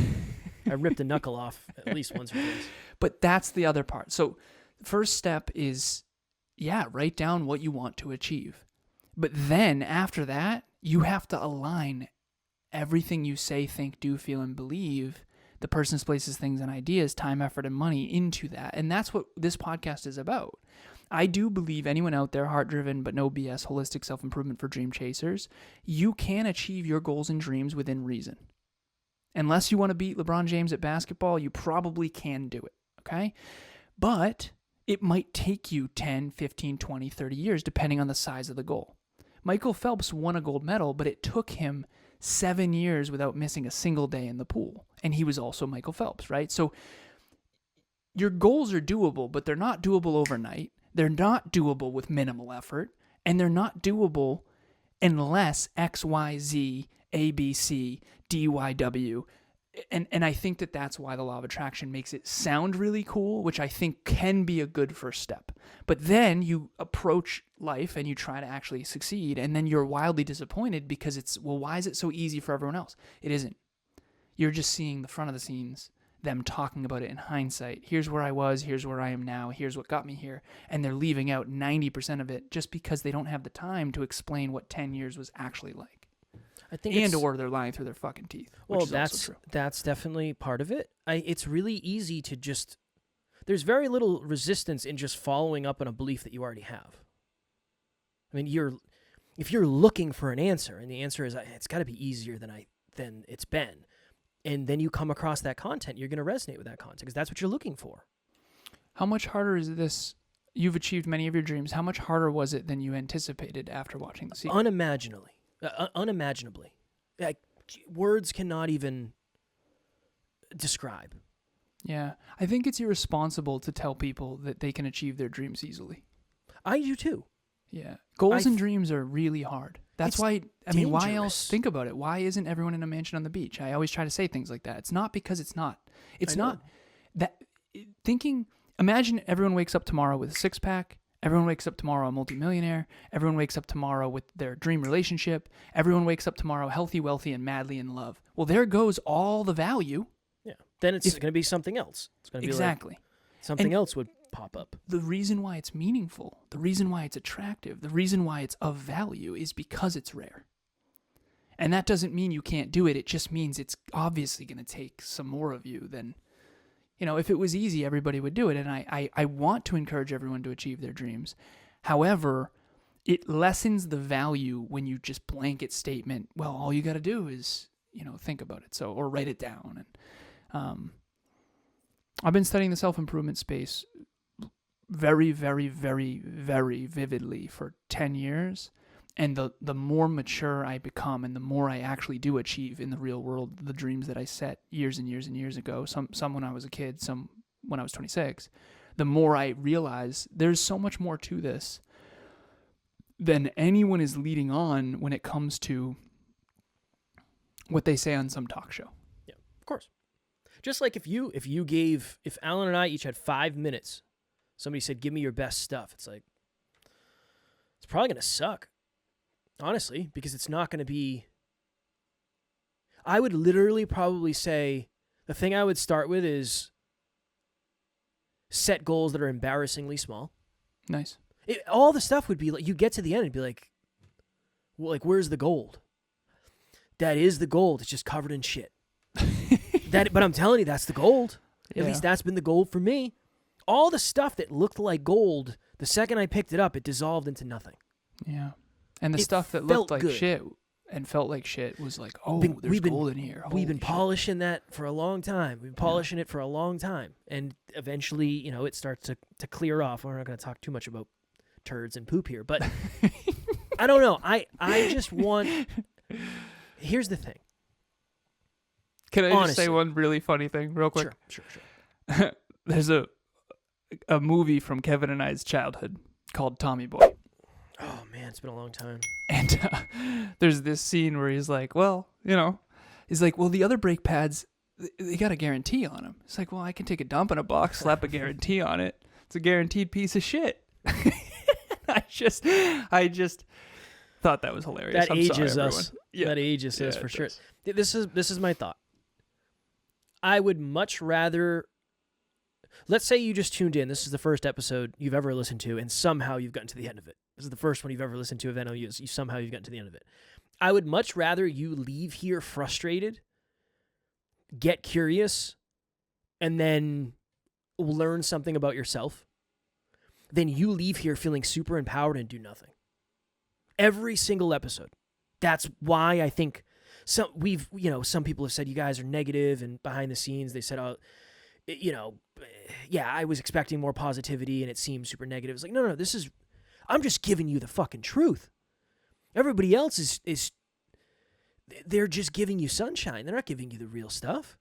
ripped a knuckle off at least once or twice. But that's the other part. So first step is, write down what you want to achieve. But then after that, you have to align everything you say, think, do, feel, and believe, the persons, places, things, and ideas, time, effort, and money into that. And that's what this podcast is about. I do believe anyone out there, heart-driven but no BS, holistic self-improvement for dream chasers, you can achieve your goals and dreams within reason. Unless you want to beat LeBron James at basketball, you probably can do it, okay? But it might take you 10, 15, 20, 30 years, depending on the size of the goal. Michael Phelps won a gold medal, but it took him 7 years without missing a single day in the pool. And he was also Michael Phelps, right? So your goals are doable, but they're not doable overnight. They're not doable with minimal effort. And they're not doable unless X, Y, Z, A, B, C, D, Y, W. And I think that that's why the law of attraction makes it sound really cool, which I think can be a good first step. But then you approach life and you try to actually succeed, and then you're wildly disappointed because why is it so easy for everyone else? It isn't. You're just seeing the front of the scenes, them talking about it in hindsight. Here's where I was, here's where I am now, here's what got me here. And they're leaving out 90% of it just because they don't have the time to explain what 10 years was actually like. I think or they're lying through their fucking teeth. Well, which is also true. That's definitely part of it. It's really easy to just. There's very little resistance in just following up on a belief that you already have. I mean, if you're looking for an answer, and the answer is it's got to be easier than it's been, and then you come across that content, you're going to resonate with that content because that's what you're looking for. How much harder is this? You've achieved many of your dreams. How much harder was it than you anticipated after watching The Secret? Unimaginably. Like, words cannot even describe. Yeah. I think it's irresponsible to tell people that they can achieve their dreams easily. I do too. Yeah. Goals and dreams are really hard. That's why, why else think about it? Why isn't everyone in a mansion on the beach? I always try to say things like that. It's not because it's not. It's not that thinking, imagine everyone wakes up tomorrow with a six-pack. Everyone wakes up tomorrow a multimillionaire. Everyone wakes up tomorrow with their dream relationship. Everyone wakes up tomorrow healthy, wealthy, and madly in love. Well, there goes all the value. Yeah. Then it's going to be something else. It's going to be exactly. Something else would pop up. The reason why it's meaningful, the reason why it's attractive, the reason why it's of value is because it's rare. And that doesn't mean you can't do it. It just means it's obviously going to take some more of you than... if it was easy, everybody would do it. And I want to encourage everyone to achieve their dreams. However, it lessens the value when you just blanket statement, well, all you got to do is, think about it. Or write it down. And I've been studying the self-improvement space very, very, very, very vividly for 10 years. And the more mature I become and the more I actually do achieve in the real world, the dreams that I set years and years and years ago, some when I was a kid, some when I was 26, the more I realize there's so much more to this than anyone is leading on when it comes to what they say on some talk show. Yeah, of course. Just like if Alan and I each had 5 minutes, somebody said, give me your best stuff. It's like, it's probably going to suck, honestly, because it's not going to be, I would literally probably say, the thing I would start with is set goals that are embarrassingly small. Nice. All the stuff would be like, you get to the end and be like, well, like, where's the gold? That is the gold. It's just covered in shit. But I'm telling you, that's the gold. At least that's been the gold for me. All the stuff that looked like gold, the second I picked it up, it dissolved into nothing. Yeah. And the stuff that looked like good. shit and felt like shit was like, oh, there's gold in here. We've been polishing that for a long time. We've been polishing it for a long time. And eventually, it starts to clear off. We're not going to talk too much about turds and poop here. But I don't know. I just want... Here's the thing. Can I just say one really funny thing real quick? Sure. There's a movie from Kevin and I's childhood called Tommy Boy. Oh, man, it's been a long time. And there's this scene where he's like, well, the other brake pads, they got a guarantee on them. It's like, well, I can take a dump in a box, slap a guarantee on it. It's a guaranteed piece of shit. I just thought that was hilarious. That ages us. Yeah. That ages us for sure. This is my thought. I would much rather, let's say you just tuned in. This is the first episode you've ever listened to, and somehow you've gotten to the end of it. This is the first one you've ever listened to of NLUs. Somehow you've gotten to the end of it. I would much rather you leave here frustrated, get curious, and then learn something about yourself, than you leave here feeling super empowered and do nothing. Every single episode. That's why I think some people have said you guys are negative, and behind the scenes they said, I was expecting more positivity and it seems super negative. It's like, no, I'm just giving you the fucking truth. Everybody else is they're just giving you sunshine. They're not giving you the real stuff.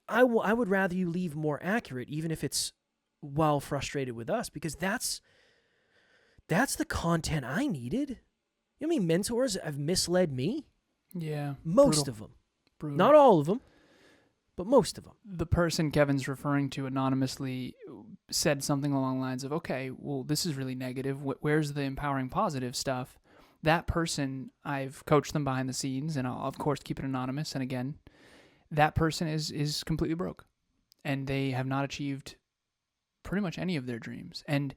I would rather you leave more accurate, even if it's while frustrated with us, because that's the content I needed. You know how many mentors have misled me? Yeah. Most of them. Brutal. Not all of them, but most of them. The person Kevin's referring to anonymously said something along the lines of, okay, well, this is really negative. Where's the empowering positive stuff? That person, I've coached them behind the scenes, and I'll, of course, keep it anonymous. And again, that person is completely broke, and they have not achieved pretty much any of their dreams. And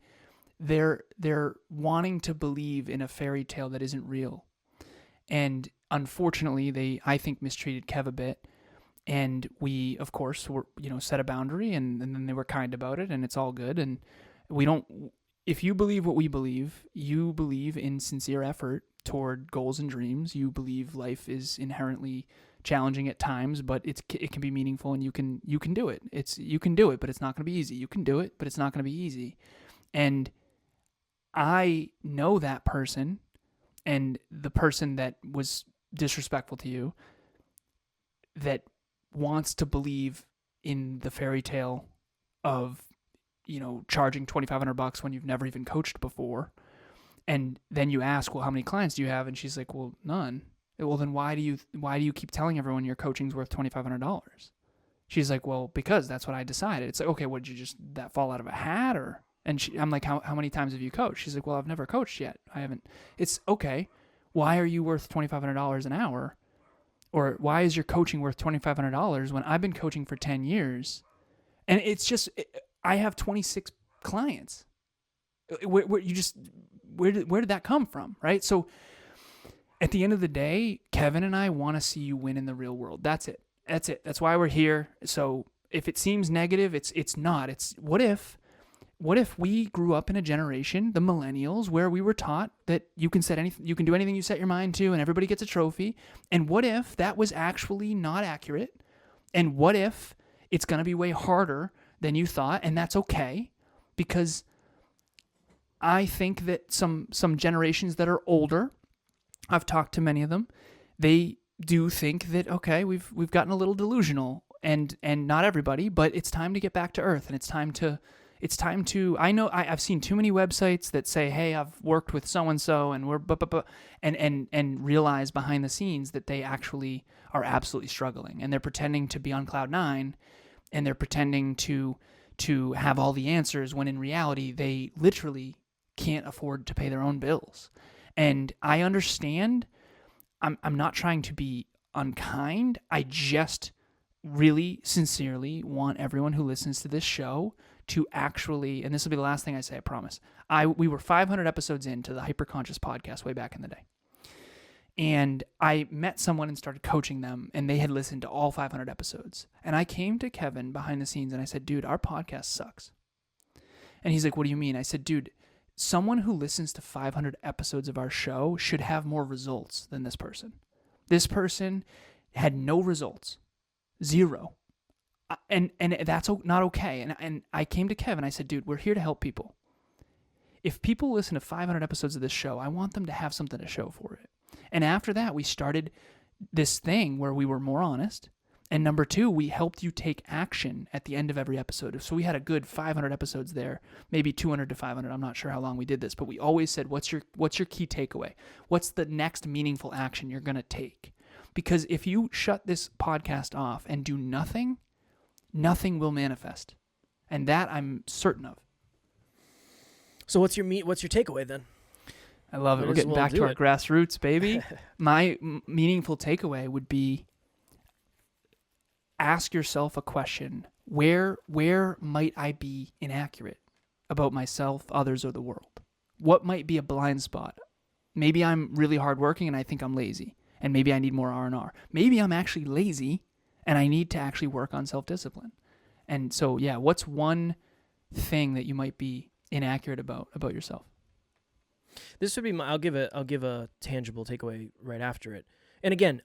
they're wanting to believe in a fairy tale that isn't real. And unfortunately, they, I think, mistreated Kev a bit. And we, of course, were, set a boundary, and then they were kind about it, and it's all good. And we don't, if you believe what we believe, you believe in sincere effort toward goals and dreams. You believe life is inherently challenging at times, but it can be meaningful, and you can do it. You can do it, but it's not going to be easy. You can do it, but it's not going to be easy. And I know that person, and the person that was disrespectful to you, that wants to believe in the fairy tale of, charging $2,500 when you've never even coached before. And then you ask, well, how many clients do you have? And she's like, well, none. Well, then why do you keep telling everyone your coaching's worth $2,500? She's like, well, because that's what I decided. It's like, okay, what, did you just that fall out of a hat? Or, and I'm like, how many times have you coached? She's like, well, I've never coached yet. I haven't. It's okay. Why are you worth $2,500 an hour? Or why is your coaching worth $2,500 when I've been coaching for 10 years? And it's just, I have 26 clients. Where did that come from, right? So at the end of the day, Kevin and I want to see you win in the real world. That's it. That's why we're here. So if it seems negative, it's not. It's what if we grew up in a generation, the millennials, where we were taught that you can do anything you set your mind to, and everybody gets a trophy. And what if that was actually not accurate? And what if it's going to be way harder than you thought? And that's okay, because I think that some generations that are older, I've talked to many of them, they do think that, okay, we've gotten a little delusional, and not everybody, but it's time to get back to earth, and it's time to It's time to, I know I've seen too many websites that say, hey, I've worked with so-and-so and we're, and realize behind the scenes that they actually are absolutely struggling and they're pretending to be on cloud nine and they're pretending to have all the answers when in reality they literally can't afford to pay their own bills. And I understand, I'm not trying to be unkind. I just really sincerely want everyone who listens to this show to actually, and this will be the last thing I say, I promise. We were 500 episodes into the Hyperconscious podcast way back in the day. And I met someone and started coaching them, and they had listened to all 500 episodes. And I came to Kevin behind the scenes and I said, dude, our podcast sucks. And he's like, what do you mean? I said, dude, someone who listens to 500 episodes of our show should have more results than this person. This person had no results. Zero. And that's not okay. And I came to Kevin. I said, dude, we're here to help people. If people listen to 500 episodes of this show, I want them to have something to show for it. And after that, we started this thing where we were more honest. And number two, we helped you take action at the end of every episode. So we had a good 500 episodes there, maybe 200 to 500. I'm not sure how long we did this, but we always said, what's your key takeaway? What's the next meaningful action you're going to take? Because if you shut this podcast off and do nothing, nothing will manifest. And that I'm certain of. So what's your takeaway then? I love it. We're getting back to our grassroots, baby. My meaningful takeaway would be ask yourself a question. Where might I be inaccurate about myself, others, or the world? What might be a blind spot? Maybe I'm really hardworking and I think I'm lazy. And maybe I need more R&R. Maybe I'm actually lazy and I need to actually work on self-discipline. And so, yeah, what's one thing that you might be inaccurate about yourself? This would be I'll give a tangible takeaway right after it. And again,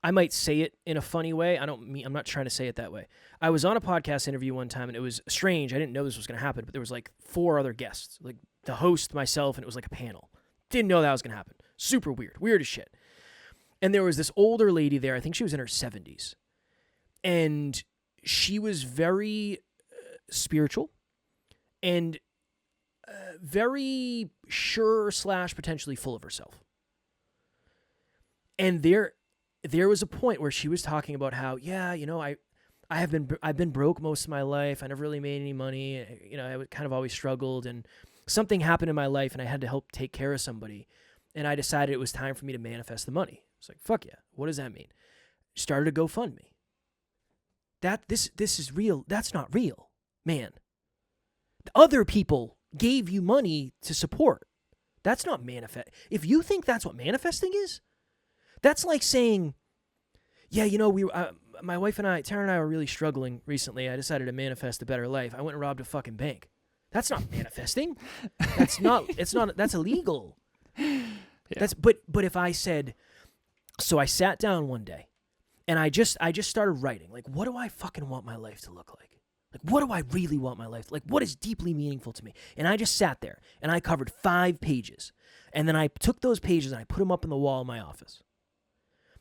I might say it in a funny way. I'm not trying to say it that way. I was on a podcast interview one time and it was strange. I didn't know this was going to happen, but there was like 4 other guests, like the host, myself, and it was like a panel. Didn't know that was going to happen. Super weird as shit. And there was this older lady there. I think she was in her 70s. And she was very spiritual and very sure / potentially full of herself. And there was a point where she was talking about how, I've been broke most of my life. I never really made any money. I kind of always struggled, and something happened in my life and I had to help take care of somebody. And I decided it was time for me to manifest the money. It's like, fuck yeah. What does that mean? Started a GoFundMe. This is real. That's not real, man. Other people gave you money to support. That's not manifest. If you think that's what manifesting is, that's like saying, yeah, my wife and I, Tara and I, were really struggling recently. I decided to manifest a better life. I went and robbed a fucking bank. That's not manifesting. That's illegal. Yeah. But if I said, so I sat down one day and I just started writing, like, what do I fucking want my life to look like? Like, what do I really want my life? Like, what is deeply meaningful to me? And I just sat there and I covered 5 pages. And then I took those pages and I put them up on the wall in my office.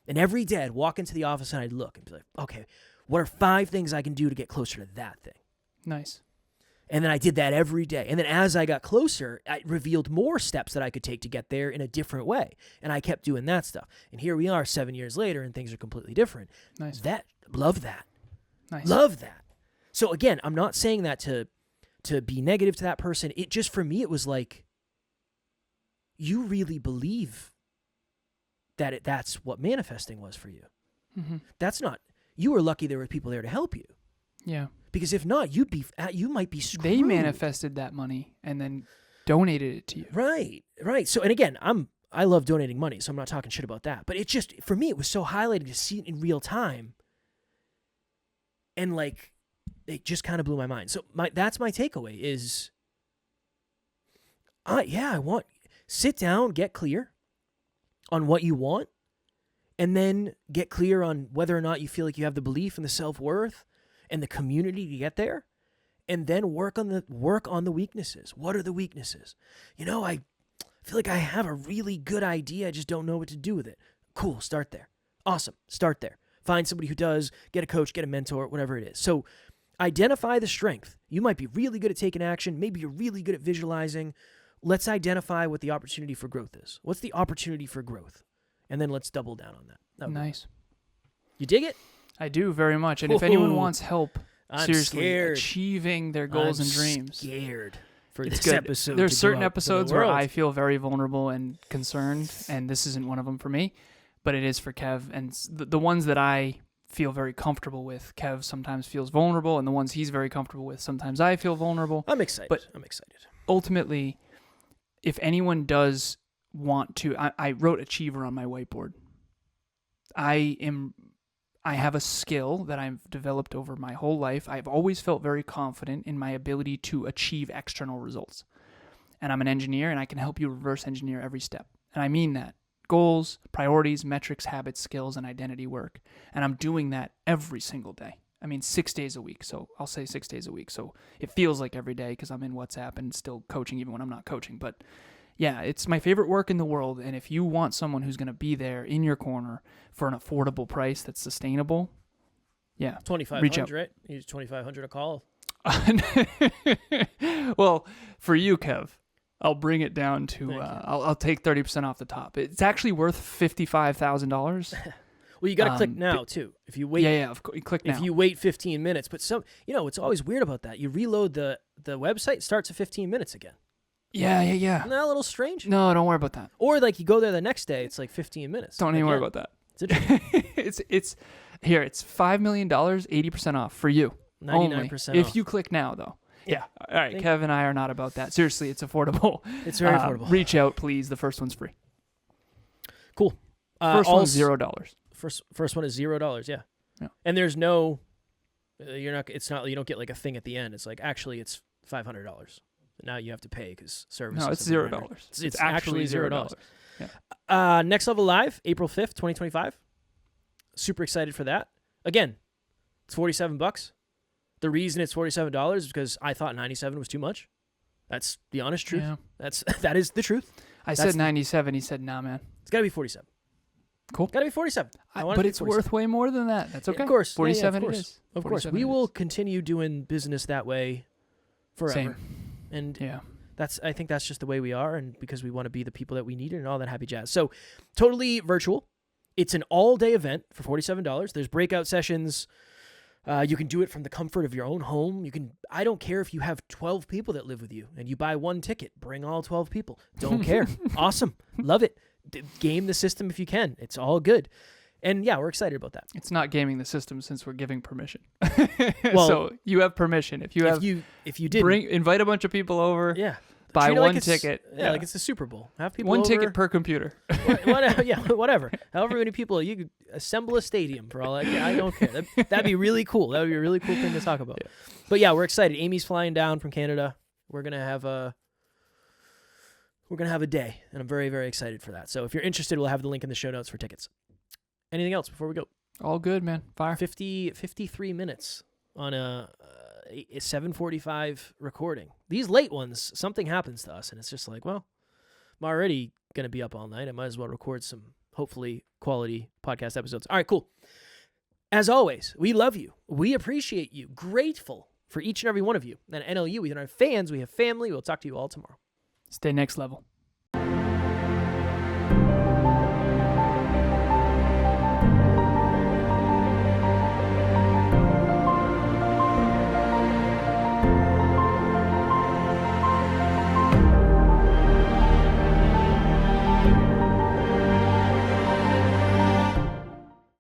And every day I'd walk into the office and I'd look and be like, okay, what are 5 things I can do to get closer to that thing? Nice. And then I did that every day. And then as I got closer, I revealed more steps that I could take to get there in a different way. And I kept doing that stuff. And here we are 7 years later and things are completely different. Nice. Love that. Nice. Love that. So again, I'm not saying that to be negative to that person. It just, for me, it was like, you really believe that that's what manifesting was for you. Mm-hmm. That's not, you were lucky there were people there to help you. Yeah. Because if not, you might be screwed. They manifested that money and then donated it to you. Right. So, and again, I love donating money, so I'm not talking shit about that. But it just, for me, it was so highlighting to see it in real time. And like, it just kind of blew my mind. So that's my takeaway is, I want, sit down, get clear on what you want, and then get clear on whether or not you feel like you have the belief and the self-worth and the community to get there, and then work on the weaknesses. What are the weaknesses? I feel like I have a really good idea. I just don't know what to do with it. Cool. Start there. Awesome. Start there. Find somebody who does, get a coach, get a mentor, whatever it is. So Identify the strength. You might be really good at taking action. Maybe you're really good at visualizing. Let's identify what the opportunity for growth is. What's the opportunity for growth? And then let's double down on that. Nice. You dig it? I do very much. And if anyone Whoa. wants help, I'm seriously, scared. achieving their goals and dreams, Scared for it's this good. episode. There's to certain go out to the episodes where world. I feel very vulnerable and concerned, and this isn't one of them for me, but it is for Kev. And the ones that I feel very comfortable with, Kev sometimes feels vulnerable, and the ones he's very comfortable with, sometimes I feel vulnerable. I'm excited. But I'm excited. ultimately, if anyone does want to, I wrote achiever on my whiteboard. I have a skill that I've developed over my whole life. I've always felt very confident in my ability to achieve external results. And I'm an engineer, and I can help you reverse engineer every step. And I mean that. Goals, priorities, metrics, habits, skills, and identity work. And I'm doing that every single day. I mean, 6 days a week. So I'll say 6 days a week. So it feels like every day because I'm in WhatsApp and still coaching even when I'm not coaching. But yeah, it's my favorite work in the world. And if you want someone who's going to be there in your corner for an affordable price that's sustainable, yeah, reach out. $2,500, right? You use $2,500 a call. Well, for you, Kev, I'll bring it down to, I'll take 30% off the top. It's actually worth $55,000. Well, you got to click now too. If you wait, Of course, click now. if you wait 15 minutes, but it's always weird about that. You reload the website, it starts at 15 minutes again. Yeah. Isn't that a little strange? No, don't worry about that. Or like you go there the next day, it's like 15 minutes. Don't even worry about that. It's interesting. it's here. It's $5 million, 80% off for you. 99% Only off. If you click now, though. Yeah. All right. Kev and I are not about that. Seriously, it's affordable. It's very affordable. Reach out, please. The first one's free. Cool. First one's $0. First one is $0. Yeah. And there's no, it's not, you don't get like a thing at the end. It's like, actually it's $500. Now you have to pay because service. No, it's $0. It's actually $0. Yeah. Next Level Live, April 5th, 2025. Super excited for that. Again, it's $47. The reason it's $47 is because I thought 97 was too much. That's the honest truth. Yeah. That is the truth. I said 97. He said, nah, man. It's got to be 47. Cool. Got to be 47. But it's worth way more than that. That's okay. Yeah, of course. 47 of it course. is. Of course. We will continue doing business that way forever. Same. And yeah. I think that's just the way we are, and because we want to be the people that we need and all that happy jazz. So totally virtual. It's an all-day event for $47. There's breakout sessions. You can do it from the comfort of your own home. I don't care if you have 12 people that live with you and you buy one ticket. Bring all 12 people. Don't care. Awesome. Love it. Game the system if you can. It's all good. And yeah, we're excited about that. It's not gaming the system since we're giving permission. Well, so you have permission. If you did invite a bunch of people over. Yeah. Buy Treat it one like ticket. Yeah, like it's the Super Bowl. Have people one over. ticket per computer. Whatever. However many people, you could assemble a stadium for all that. Yeah, I don't care. That'd be really cool. That would be a really cool thing to talk about. Yeah. But yeah, we're excited. Amy's flying down from Canada. We're gonna have a day, and I'm very, very excited for that. So if you're interested, we'll have the link in the show notes for tickets. Anything else before we go? All good, man. Fire. 53 minutes on a 7:45 recording. These late ones, something happens to us, and it's just like, well, I'm already going to be up all night. I might as well record some, hopefully, quality podcast episodes. All right, cool. As always, we love you. We appreciate you. Grateful for each and every one of you. And at NLU, we have fans. We have family. We'll talk to you all tomorrow. Stay next level.